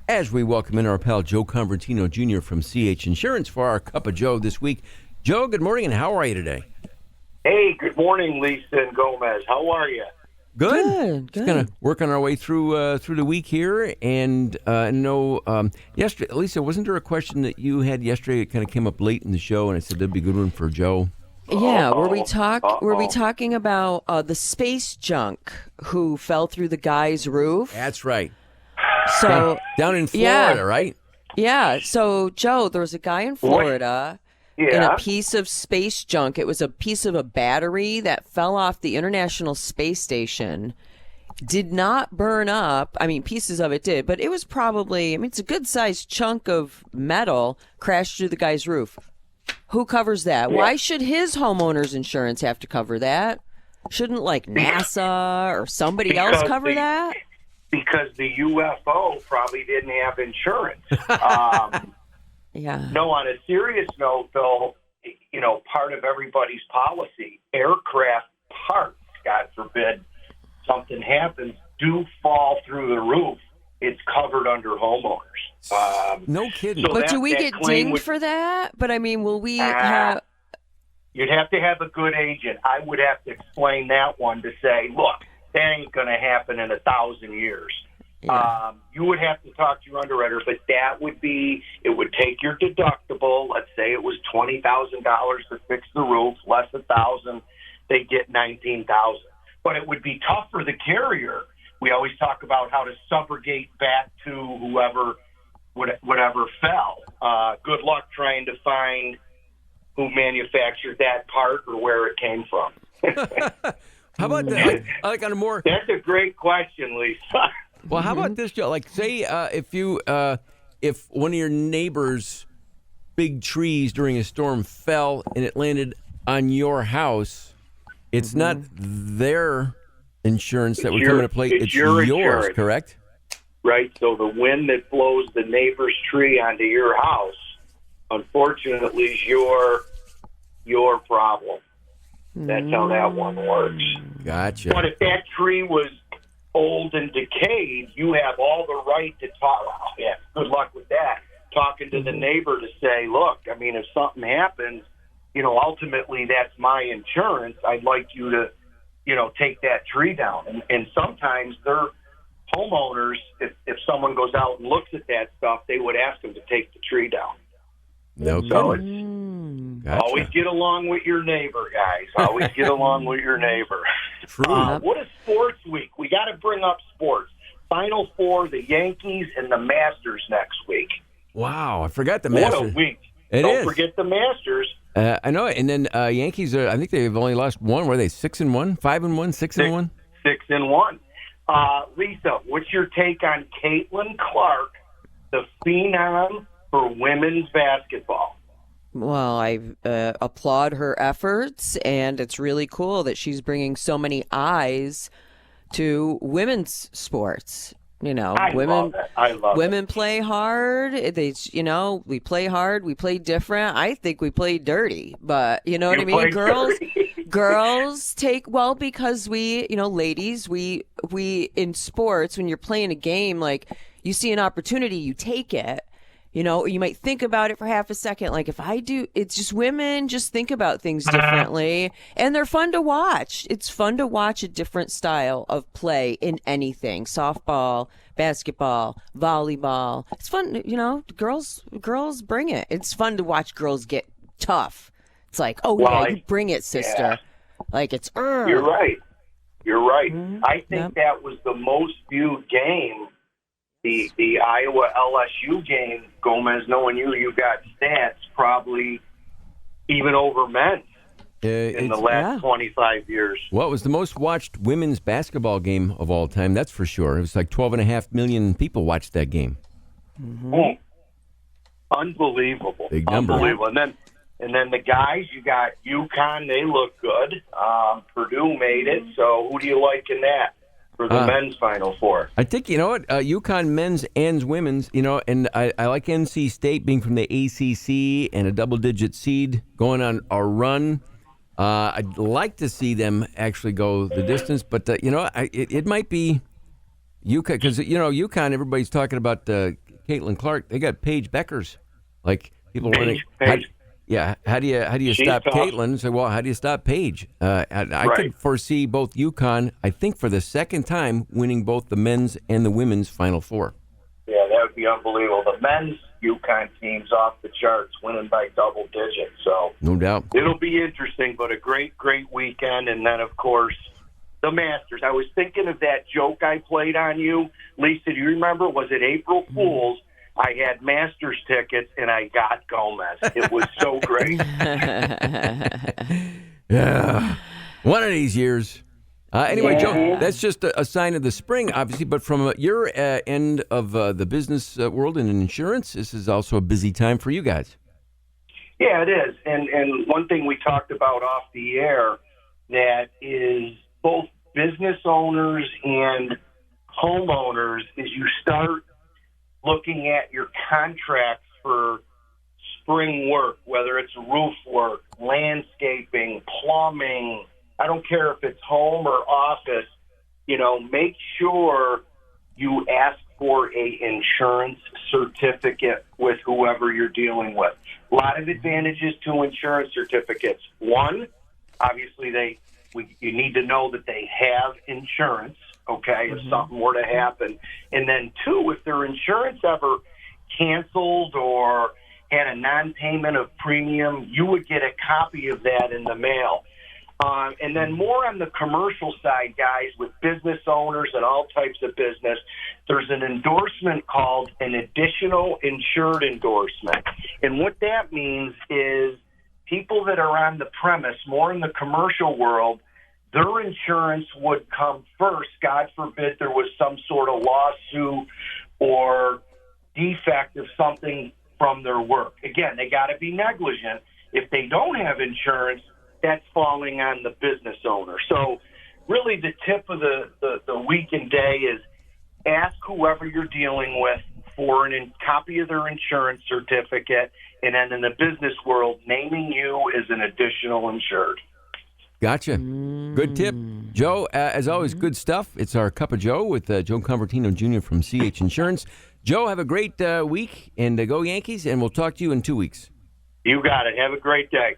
as we welcome in our pal Joe Convertino Jr. from CH Insurance for our Cup of Joe this week. Joe, good morning, and how are you today? Hey, good morning, Lisa and Gomez. How are you? Good. Just kind of working our way through the week here, and yesterday, Lisa, wasn't there a question that you had yesterday? It kind of came up late in the show, and I said that'd be a good one for Joe. Yeah, were we talking about the space junk who fell through the guy's roof? That's right. So down in Florida, right? Yeah. So Joe, there was a guy in Florida in a piece of space junk. It was a piece of a battery that fell off the International Space Station. Did not burn up. I mean, pieces of it did, but it was probably, it's a good sized chunk of metal crashed through the guy's roof. Who covers that? Yeah. Why should his homeowner's insurance have to cover that? Shouldn't NASA or somebody else cover that? Because the UFO probably didn't have insurance. Yeah. No, on a serious note, though, part of everybody's policy, aircraft parts, God forbid, something happens, do fall through the roof. It's covered under homeowners. No kidding. So but do we get dinged for that? But will we have... You'd have to have a good agent. I would have to explain that one to say, look, that ain't going to happen in 1,000 years. Yeah. You would have to talk to your underwriter, but it would take your deductible. Let's say it was $20,000 to fix the roof, less $1,000, they get $19,000. But it would be tough for the carrier. We always talk about how to subrogate back to whatever fell. Good luck trying to find who manufactured that part or where it came from. How about that? Like on a more... That's a great question, Lisa. Well, how about this, Joe? Like, say if one of your neighbor's big trees during a storm fell and it landed on your house, it's not their insurance that would come into play. It's yours, insurance. Correct? Right. So the wind that blows the neighbor's tree onto your house, unfortunately, is your problem. That's how that one works. Gotcha. But if that tree was old and decayed, you have all the right to talk. Well, yeah, good luck with that. Talking to the neighbor to say, look, if something happens, ultimately that's my insurance. I'd like you to, take that tree down. And sometimes they're homeowners, if someone goes out and looks at that stuff, they would ask them to take the tree down. No So kidding. it's always get along with your neighbor, guys. Always get along with your neighbor. True. What is sports week? We got to bring up sports. Final Four, the Yankees and the Masters next week. Wow, I forgot the Masters. What a week. Don't Don't forget the Masters. I know it. And then Yankees, I think they've only lost one. Were they 6-1, 5-1, 6-1? 6-1. Lisa, what's your take on Caitlin Clark, the phenom for women's basketball? Well, I applaud her efforts, and it's really cool that she's bringing so many eyes to women's sports. I love it. Women play hard. We play hard. We play different. I think we play dirty, but you know what I mean. Girls take because we, ladies, we in sports when you're playing a game, like you see an opportunity, you take it. You might think about it for half a second. Like if I do, it's just women just think about things differently, and they're fun to watch. It's fun to watch a different style of play in anything: softball, basketball, volleyball. It's fun, girls bring it. It's fun to watch girls get tough. It's like, you bring it, sister. Yeah. Like it's. You're right. Mm-hmm. I think that was the most viewed game. The Iowa LSU game, Gomez, knowing you got stats probably even over men in the last 25 years. Well, it was the most watched women's basketball game of all time, that's for sure. It was like 12.5 million people watched that game. Mm-hmm. Oh, unbelievable. Big number. Unbelievable. And then the guys, you got UConn, they look good. Purdue made it, so who do you like in that? For the men's Final Four. I think, UConn men's and women's, and I like NC State being from the ACC and a double-digit seed going on a run. I'd like to see them actually go the distance, but, it might be UConn, because, UConn, everybody's talking about Caitlin Clark. They got Paige Beckers. Like people Paige, want to. How do you She's stop tough. Caitlin? So, well, how do you stop Paige? I could foresee both UConn, I think for the second time, winning both the men's and the women's Final Four. Yeah, that would be unbelievable. The men's UConn team's off the charts, winning by double digits. So No doubt. it'll be interesting, but a great weekend. And then, of course, the Masters. I was thinking of that joke I played on you. Lisa, do you remember? Was it April Fool's? I had Masters tickets, and I got Gomez. It was so great. Yeah. One of these years. Anyway, Joe, that's just a sign of the spring, obviously. But from your end of the business world and in insurance, this is also a busy time for you guys. Yeah, it is. And one thing we talked about off the air that is both business owners and homeowners is you start looking at your contracts for spring work, whether it's roof work, landscaping, plumbing. I don't care if it's home or office, make sure you ask for a insurance certificate with whoever you're dealing with. A lot of advantages to insurance certificates. One, obviously you need to know that they have insurance, okay, if something were to happen. And then two, if their insurance ever canceled or had a non-payment of premium, you would get a copy of that in the mail. And then more on the commercial side, guys, with business owners and all types of business, there's an endorsement called an additional insured endorsement. And what that means is people that are on the premise, more in the commercial world, their insurance would come first. God forbid there was some sort of lawsuit or defect of something from their work. Again, they got to be negligent. If they don't have insurance, that's falling on the business owner. So really the tip of the week and day is ask whoever you're dealing with for a copy of their insurance certificate, and then in the business world, naming you as an additional insured. Gotcha. Good tip. Joe, as always, good stuff. It's our Cup of Joe with Joe Convertino Jr. from CH Insurance. Joe, have a great week, and go Yankees, and we'll talk to you in 2 weeks. You got it. Have a great day.